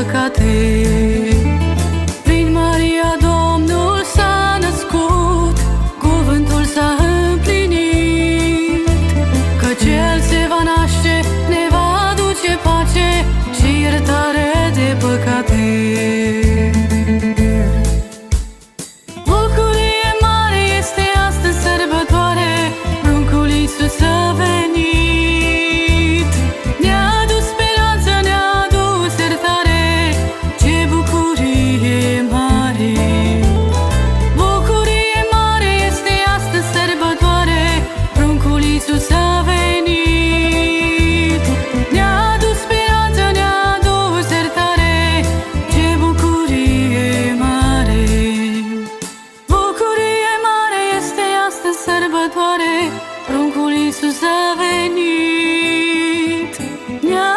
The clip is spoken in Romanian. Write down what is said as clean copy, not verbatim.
păcate. Prin Maria Domnul s-a născut, cuvântul s-a împlinit, că Cel se va naște ne va aduce pace și iertare de păcate. Bucurie mare este astăzi sărbătoare, pruncul Iisus a venit. Ne-a adus speranță, ne-a adus iertare, ce bucurie mare! Bucurie mare este astăzi sărbătoare, pruncul Iisus a venit. Ne-a adus speranță, ne-a adus iertare, ce bucurie mare! Bucurie mare este astăzi sărbătoare, pruncul Iisus a venit. Ne-a